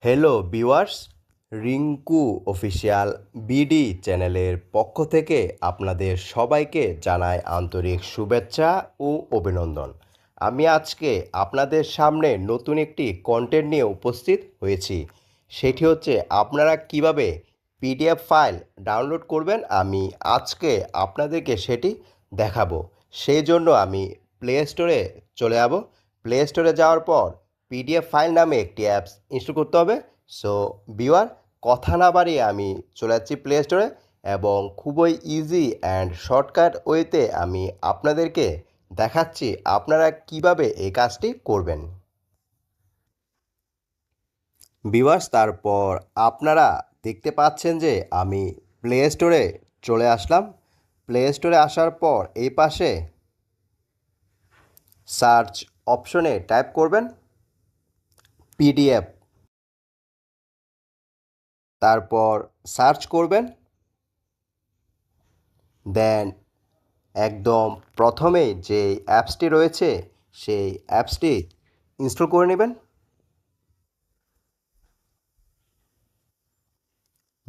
Hello viewers, Rinku official BD চ্যানেলের পক্ষ থেকে আপনাদের সবাইকে জানাই আন্তরিক শুভেচ্ছা ও অভিনন্দন। আমি আজকে আপনাদের সামনে নতুন একটি কন্টেন্ট নিয়ে উপস্থিত হয়েছি। সেটি হচ্ছে আপনারা কিভাবে পিডিএফ ফাইল ডাউনলোড করবেন। আমি আজকে আপনাদেরকে সেটি দেখাবো। সেই জন্য আমি প্লে স্টোরে চলে যাব। প্লে স্টোরে যাওয়ার পর পিডিএফ ফাইল নামে একটি অ্যাপস ইনস্টল করতে হবে। সো ভিউয়ার, কথা না বাড়িয়ে আমি চলে যাচ্ছি প্লে স্টোরে এবং খুবই ইজি অ্যান্ড শর্টকাট ওয়েতে আমি আপনাদেরকে দেখাচ্ছি আপনারা কিভাবে এই কাজটি করবেন। ভিউয়ার্স, তারপর আপনারা দেখতে পাচ্ছেন যে আমি প্লে স্টোরে চলে আসলাম। প্লে স্টোরে আসার পর এই পাশে সার্চ অপশনে টাইপ করবেন পিডিএফ, তারপর সার্চ করবেন। দেন একদম প্রথমে যে অ্যাপসটি রয়েছে সেই অ্যাপসটি ইনস্টল করে নেবেন।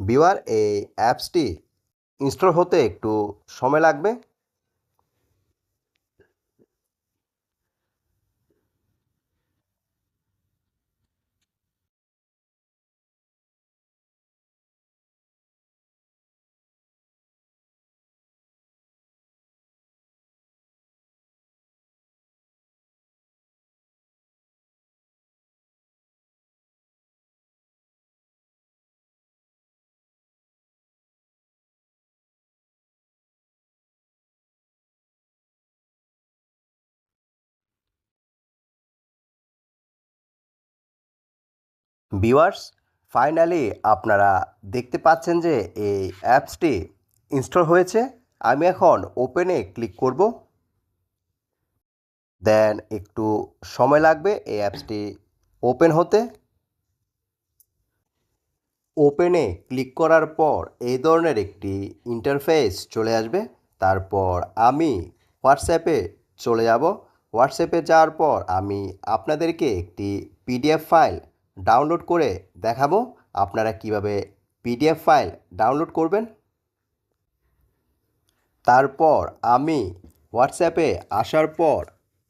ভিউয়ার, এই অ্যাপসটি ইনস্টল হতে একটু সময় লাগবে। ভিউয়ার্স, ফাইনালি আপনারা দেখতে পাচ্ছেন যে এই অ্যাপসটি ইনস্টল হয়েছে। আমি এখন ওপেনে ক্লিক করব। দেন একটু সময় লাগবে এই অ্যাপসটি ওপেন হতে। ওপেনে ক্লিক করার পর এই ধরনের একটি ইন্টারফেস চলে আসবে। তারপর আমি হোয়াটসঅ্যাপে চলে যাব। হোয়াটসঅ্যাপে যাওয়ার পর আমি আপনাদেরকে একটি পিডিএফ ফাইল ডাউনলোড করে দেখাবো আপনারা কিভাবে পিডিএফ ফাইল ডাউনলোড করবেন। তারপর আমি হোয়াটসঅ্যাপে আসার পর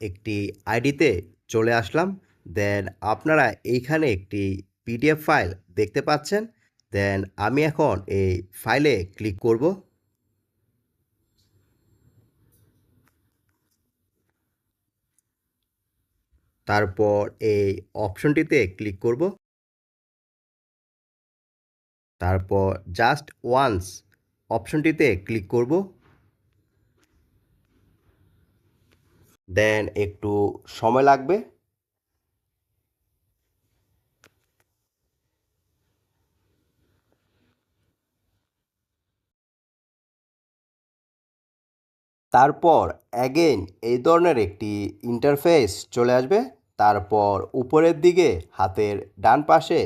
একটি আইডিতে চলে আসলাম। দেন আপনারা এইখানে একটি পিডিএফ ফাইল দেখতে পাচ্ছেন। দেন আমি এখন এই ফাইলে ক্লিক করব। তারপর এই অপশনটিতে ক্লিক করব। তারপর জাস্ট ওয়ান্স অপশনটিতে ক্লিক করব। দেন একটু সময় লাগবে। তারপর অ্যাগেইন এই ধরনের একটি ইন্টারফেস চলে আসবে। তারপর উপরের দিকে হাতের ডান পাশে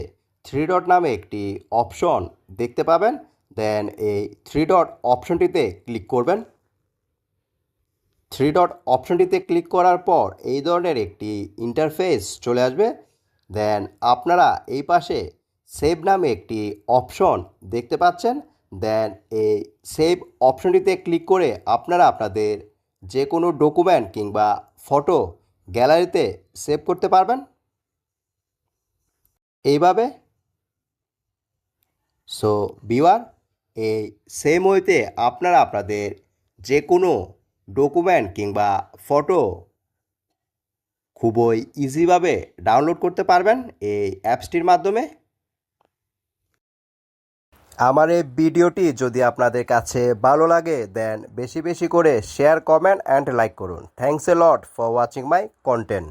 থ্রি ডট নামে একটি অপশন দেখতে পাবেন। দেন এই থ্রি ডট অপশনটিতে ক্লিক করবেন। থ্রি ডট অপশনটিতে ক্লিক করার পর এই ধরনের একটি ইন্টারফেস চলে আসবে। দেন আপনারা এই পাশে সেভ নামে একটি অপশন দেখতে পাচ্ছেন। দেন এই সেভ অপশনটিতে ক্লিক করে আপনারা আপনাদের যে কোনো ডকুমেন্ট কিংবা ফটো গ্যালারিতে সেভ করতে পারবেন এইভাবে। সো ভিউয়ার, এই সেম ওয়েতে আপনারা আপনাদের যে কোনো ডকুমেন্ট কিংবা ফটো খুবই ইজিভাবে ডাউনলোড করতে পারবেন এই অ্যাপসটির মাধ্যমে। আমার এই ভিডিওটি যদি আপনাদের কাছে ভালো লাগে দেন বেশি বেশি করে শেয়ার, কমেন্ট অ্যান্ড লাইক করুন। Thanks a lot for watching my content.